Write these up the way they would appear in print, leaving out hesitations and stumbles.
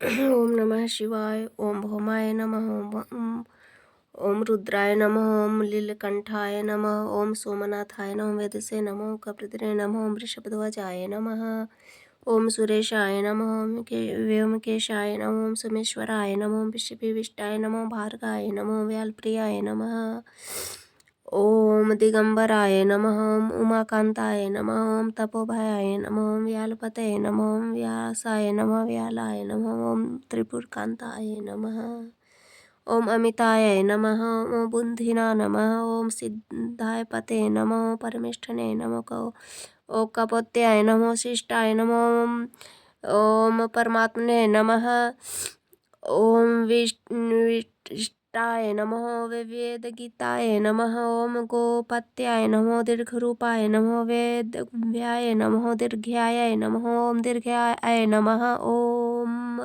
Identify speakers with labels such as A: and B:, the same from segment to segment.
A: ओम नमः शिवाय। ओम भौमाय नमः। ओम रुद्राय नमः। ओम लीलकंठाय नमः। ओम सोमनाथाय नमः। वेदसे नमः। कपितरे नमः। ओम वृषभध्वजाय नमः। ओम सुरेशाय नमः। ओम व्योमकेशाय नमः। ओम सोमेश्वराय नमः। ओम विष्णुविष्टाय नमः। भार्गाय नमः। व्यालप्रियाय नमः। ओम दिगंबराय नमः। ओम उमाकांताय नमः। ओम तपोभयाय नमः। ओम व्यालपतये नमः। ओम व्यासाय नमः। व्यालाय नमः। ओम त्रिपुरकांताय नमः। ओम अमिताय नमः। ओम बुद्धिना नमः। ओम सिद्धाय पते नमः। ओम परमेष्ठने नमः। ओम कपोत्याय नमः। शिष्टाय नमः। ओम परमात्मने नमः। ओम विष्टाय नमः। वेदगीताय नमः। ओम गोपत्याय नमः। दीर्घरूपाय नमः। वेदव्याय नमः। दीर्घाय नमः। ओम दीर्घाय नमः। ओम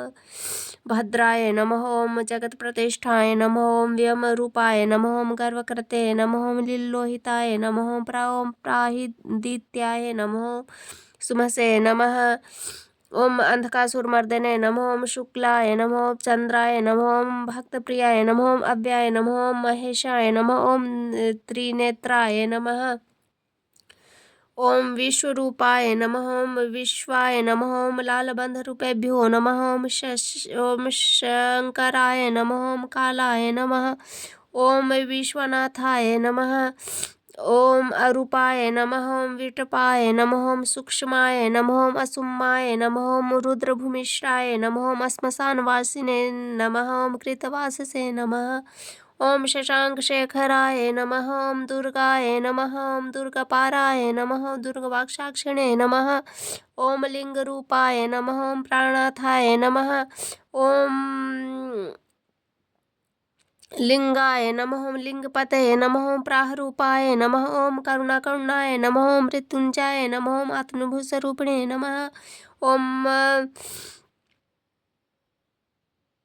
A: भद्राय नमः। ओम जगत्प्रतिष्ठाय नमः। ओम व्योमरूपाय नमः। ओम गर्वकृते नमः। ओम लीलोहिताय नमः। ओम प्राहिदित्याय नमः। सुमसे नमः। ओम अंधकासुरमर्दने नमः। ओम शुक्लाय नमः। ओम चंद्राय नमः। ओम भक्तप्रियाय नमः। ओम अव्याय नमः। ओम महेशाय नमः। ओम त्रिनेत्राय नमः। ओम विश्वरूपाय नमः। ओम विश्वाय नमः। ओम लालबंधरूपेभ्यो नमः। ओम शंकराय नमः। ओम कालाय नमः। ओम विश्वनाथाय नमः। ओम अरूपाय नमः। ओम विटपाय नमः। ओम सूक्ष्माय नमः। ओम असुम्माय नमः। ओम रुद्रभूमिष्ठाय नमः। ओम श्मशानवासिने नमः। ओम कृतवाससे नमः। ओम शशांक शेखराय नमः। ओम दुर्गाय नमः। ओम दुर्गापाराय नमः। ओम दुर्गवाक्षाक्षिणे नमः। ओम लिंगरूपाय नमः। ओम प्राणनाथाय नमः। ओम लिंगाय नमः। ओम लिंगपतये नमः। ओम प्राहरूपाय नमः। ओम करुणाकरुणाय नमः। ओम मृत्युंजय नमः। ओम आत्मभूस्वरूपिणे नमः। ओम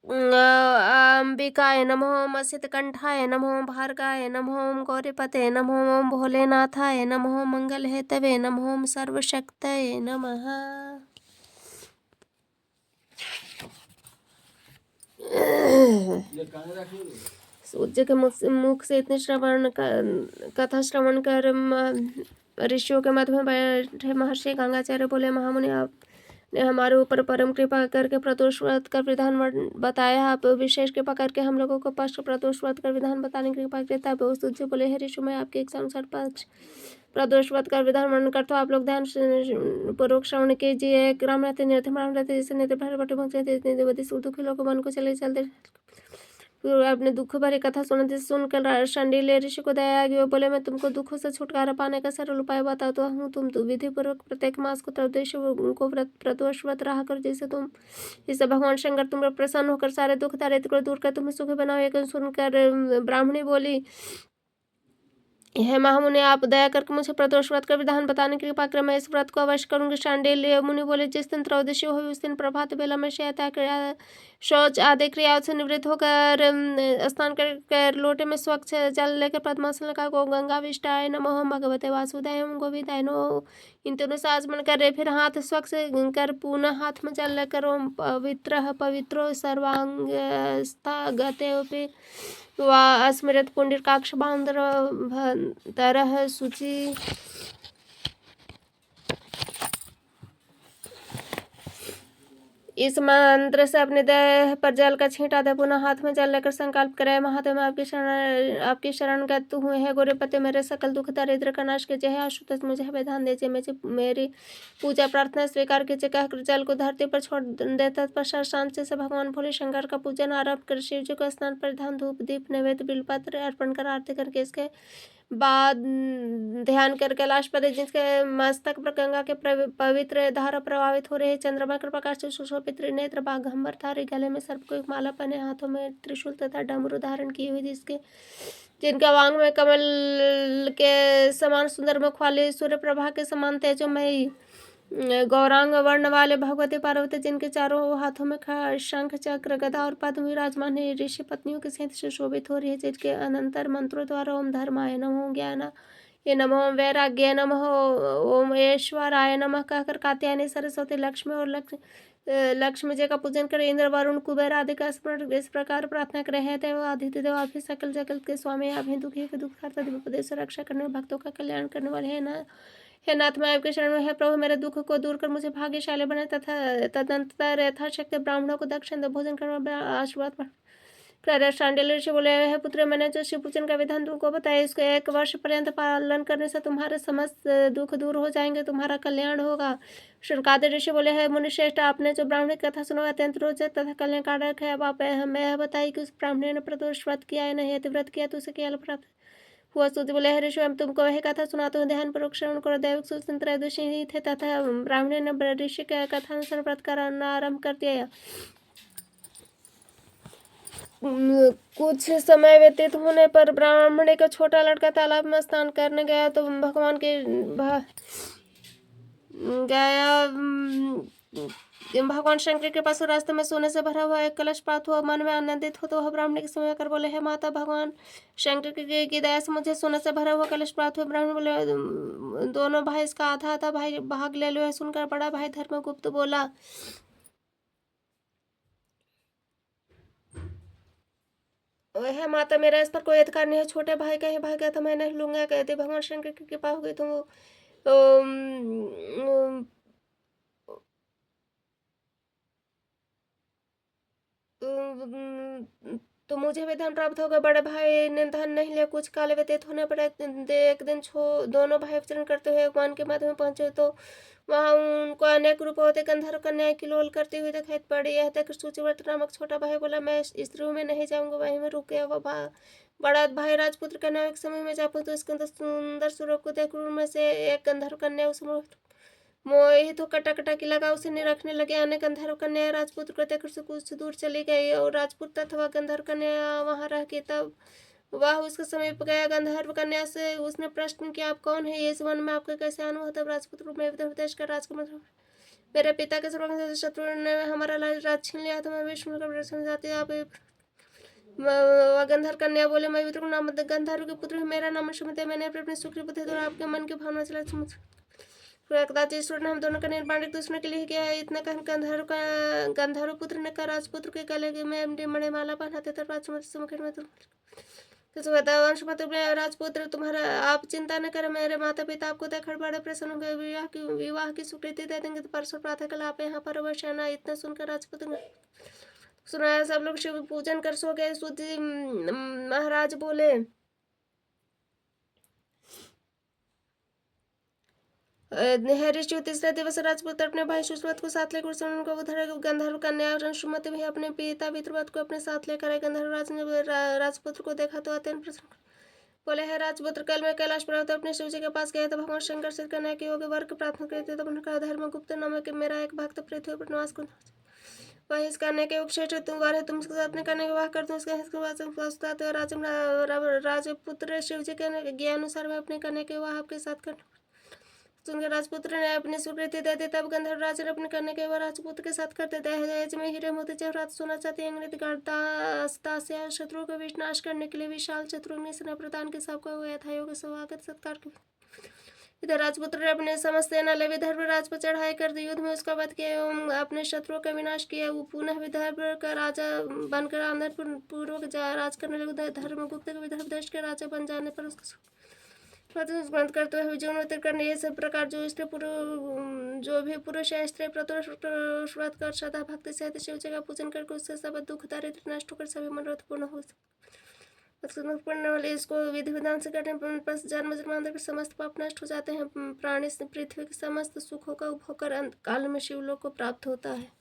A: अंबिकाय नमः। ओम असितकंठाय नमः। ओम भार्गाय नमः। ओम गौरीपते नमः। ओम भोलेनाथाय नमः। ओम मंगलहेतवे नमः। ओम सर्वशक्तये नमः। सूर्य के मुख से इतने कथा श्रवण कर ऋषियों के मध्य में बैठे महर्षि गंगाचार्य बोले, महामुनि आपने हमारे ऊपर परम कृपा करके प्रदोष व्रत का विधान बताया। आप विशेष कृपा करके हम लोगों को पक्ष प्रदोष व्रत का विधान बताने की कृपा करता है। सूर्य बोले, हे ऋषि, मैं आपके एक अनुसार पक्ष प्रदोष व्रत का विधान वर्णन करता हूँ। आप लोग ध्यान पूर्वक श्रवण कीजिए। राम रहते निर्धम राम रहते जैसे निर्धम भरे बटे भक्त दुखी लोग मन को चले चलते अपने दुख भरी कथा सुनते सुनकर शांडिल्य ऋषि को दया आ गई। वो बोले, मैं तुमको दुखों से छुटकारा पाने का सरल उपाय बताता हूँ। तुम तो विधि पूर्वक प्रत्येक मास को त्रयोदशी को प्रदोष व्रत रहा कर, जिससे तुम इससे भगवान शंकर तुम पर प्रसन्न होकर सारे दुख दारिद्र को दूर कर तुम्हें सुखी बनाओ। एक सुनकर ब्राह्मणी बोली, हे महामुनि, आप दया करके मुझे प्रदोष व्रत का विधान बताने की कृपा करें। मैं इस व्रत को अवश्य करूंगी। शांडिल्य मुनि बोले, जिस दिन त्रयोदशी हुई उस दिन प्रभात बेला में शौच आदि क्रियाओं से निवृत्त होकर स्नान कर लोटे में स्वच्छ जल लेकर पद्मासन लगा गो गंगा विष्टाय नमः। भगवते वासुदेव गोविंदाय नमः। इन तीनों से आचमन करे, फिर हाथ स्वच्छ कर पुनः हाथ में जल लेकर ओम पवित्रो सर्वांग गते वा स्मृत पुंडरीकाक्ष बांधरः शुचि। इस मंत्र से अपने देह पर जल का छींटा दे, पुनः हाथ में जल लेकर संकल्प करे, महादेव मैं आपकी शरणगत हूँ। है गोरेपते, मेरे सकल दुख दरिद्र का नाश कीजिए। है आशुतोष, मुझे विधान दीजिए। मेरी पूजा प्रार्थना स्वीकार कीजिए। कहकर जल को धरती पर छोड़ दे। तत्पश्चात शांति से भगवान भोले शंकर का पूजन आरंभ कर शिव जी को स्नान परिधान धूप दीप नैवेद्य बिलपत्र अर्पण कर आरती करके इसके बाद ध्यान कर कैलाशपति जिसके मस्तक पर गंगा के पवित्र धारा प्रभावित हो रही है, चंद्रमा के प्रकाश से सुशोभित नेत्र, बाघंबर धारी, गले में सर्प को एक माला पहने, हाथों में त्रिशूल तथा डमरू धारण की हुई, जिनका वांग में कमल के समान सुंदर मुख वाली, सूर्य प्रभा के समान तेजोमयी गौरांग वर्ण वाले भगवती पार्वती, जिनके चारों हाथों में शंख चक्र गदा और पद्म विराजमान है, ऋषि पत्नियों के सहित सुशोभित हो रही है, जिनके अनंतर मंत्रों द्वारा ओम धर्माय नमः, ज्ञान ये नमः, ओम वैराग्य नमः, ओम ऐश्वराय नमः कहकर कात्यायनी सरस्वती लक्ष्मी और लक्ष्मी जी का पूजन करें। इंद्र वरुण कुबेर आदि का स्मरण इस प्रकार प्रार्थना करें। है देव आदित्य देव आप ही सकल जगत के स्वामी, आप ही दुखी के दुख हरता, विपदे से रक्षा करने वाले, भक्तों का कल्याण करने वाले हैं ना। हे नाथ मैं आपके शरण में, है प्रभु मेरे दुख को दूर कर मुझे भाग्यशाली बनाए तथा तदंतर यथाशक्ति ब्राह्मणों को दक्षिण दो, भोजन करने आशीर्वाद शांडिल्य ऋषि बोले, है पुत्र मैंने जो शिव पूजन का विधान तुमको बताया, इसको 1 वर्ष पर्यंत पालन करने से तुम्हारे समस्त दुख दूर हो जाएंगे, तुम्हारा कल्याण होगा। शुनकादि ऋषि बोले, है मुनिश्रेष्ठ आपने जो ब्राह्मणी कथा सुना अत्यंत रोचक तथा कल्याणकारक है। अब आप हमें यह बताइए कि उस ब्राह्मणी ने प्रदोष व्रत किया है नहीं, यदि व्रत किया तो उसे क्या प्राप्त हुआ। स्तुति बोले, है ऋषि हम तुमको वही कथा सुनाते हैं, ध्यान पूर्वक श्रवण करो। दैविक सूचन त्रयोदशी ही थे तथा ब्राह्मणी ने ऋषि के कथानुसार व्रत करना आरंभ कर दिया। कुछ समय व्यतीत होने पर ब्राह्मणी का छोटा लड़का तालाब में स्नान करने गया तो भगवान के गया भगवान शंकर के पास रास्ते में सोने से भरा हुआ एक कलश प्राप्त हुआ। मन में आनंदित हो तो वह ब्राह्मणी के समय कर बोले, है माता भगवान शंकर की दया से मुझे सोने से भरा हुआ कलश प्राप्त हुआ। ब्राह्मण बोले, दोनों भाई इसका आधा आधा भाई भाग ले लो। सुनकर बड़ा भाई धर्मगुप्त बोला, है माता मेरा इस पर कोई अधिकार नहीं है, छोटे भाई का ही भाग गया था, मैं नहीं लूंगा। कहते भगवान शंकर की कृपा हो गई तो मुझे भी धन प्राप्त होगा। बड़े भाई ने धन नहीं लिया। कुछ काल व्यतीत होने पर एक दिन दोनों भाई विचरण करते हुए वन के मध्य में पहुंचे तो वहां उनको अनेक रूप होते गंधर्व कन्या की लोल करती हुई दिखाई पड़ी। यह तक सूचिव्रत नामक छोटा भाई बोला, मैं इस रूम में नहीं जाऊंगा, वहीं में रुके। वह बड़ा भाई राजपुत्र कन्या एक समय में जा पहुंचे, उसके अंदर सुंदर स्वरूप को देख में से एक गंधर्व कन्या उस मोहित होकर टकटकी लगा उसे निरखने लगे। अनेक गंधर्व कन्या राजपुत्र को देखकर से कुछ दूर चली गई और राजपुत्र तथा गंधर्व कन्या वहां रह के तब वह उसके समीप गया। गंधर्व कन्या से उसने प्रश्न किया, आप कौन है, इस वन में आपका कैसे आना हुआ। तब राजपुत्र में विदेश का राजकुमार, मेरे पिता के सर्वज्ञ शत्रु ने हमारा राज छीन लिया तो मैं विष्णु का प्रश्न जाती आप। गंधर्व कन्या बोले, मैं विद्रुम नाम गंधर्व के पुत्र, मेरा नाम सुमित है, मैंने अपने सुख बुद्धि द्वारा आपके मन की भावना चला कदाचित ईश्वर ने हम दोनों का निर्माण एक दूसरे के लिए किया है। इतना कहकर गंधर्व पुत्र ने कहा, राजपुत्र के गले में मणिमाला पहनाते थे राजकुमार से मुखेट में राजपुत्र तुम्हारा आप चिंता न करें, मेरे माता पिता आपको देखकर बड़े प्रसन्न होंगे, विवाह की स्वीकृति दे देंगे तो परसों प्रातः कल आप यहाँ पर अवश्य आना। इतना सुनकर राजपुत्र सुनाया, सब लोग शिव पूजन कर सो गए। सूति महाराज बोले, ऋषि तीसरे दिवस राजपुत्र अपने भाई सुश्रुत को साथ लेकर उनको उधर गंधर्व कन्या सुमति भी अपने पिता विद्रुवत को अपने साथ लेकर आए। गंधर्व राज ने राजपुत्र को देखा तो अत्यंत प्रसन्न बोले, है राजपुत्र कल मैं कैलाश पर्वत अपने शिव जी के पास गए तो भगवान शंकर से कन्या के योग्य वर की प्रार्थना करते तब उन्होंने कहा, धर्मगुप्त नामक मेरा एक भक्त पृथ्वी पर निवास कर वह इस कन्या के उपश्रेष्ठ तुम वर है, तुम अपने कन्या के विवाह कर दो। इसके राजपुत्र शिव जी के अनुसार मैं अपने कन्या के विवाह आपके साथ कर सुनकर राजपुत्र ने अपनी स्वीकृति दे दी। तब गंधर्व राज ने अपने कन्या के राजपुत्र के साथ करते दहेज में हीरे मोती जवाहरात सोना चाहती अंग्रेज शत्रुओं का विनाश करने के लिए विशाल शत्रुघ्न सेना प्रदान के सबको यथायोग्य स्वागत सत्कार किया। इधर राजपुत्र ने अपने समस्त सेना ले विदर्भ राज पर चढ़ाई कर दी, युद्ध में उसका वध किया एवं अपने शत्रुओं का विनाश किया। वो पुनः विदर्भ का राजा बनकर आनंद पूर्वक राज करने लगे। धर्मगुप्त के विदर्भ देश के राजा बन जाने पर उसका ग्रंथ करते हुए जीवन व्यतीत करने ये सब प्रकार जो भी पुरुष या स्त्री प्रतोष व्रत कर सदा भक्ति सहित शिव जी का पूजन करके उससे सब दुख दारिद्र नष्ट होकर सभी मनोरथ पूर्ण हो पूर्ण वाले इसको विधि विधान से करने पर जन्म जन्मांतर के समस्त पाप नष्ट हो जाते हैं। प्राणी पृथ्वी के समस्त सुखों का उपभोग कर अंत काल में शिवलोक को प्राप्त होता है।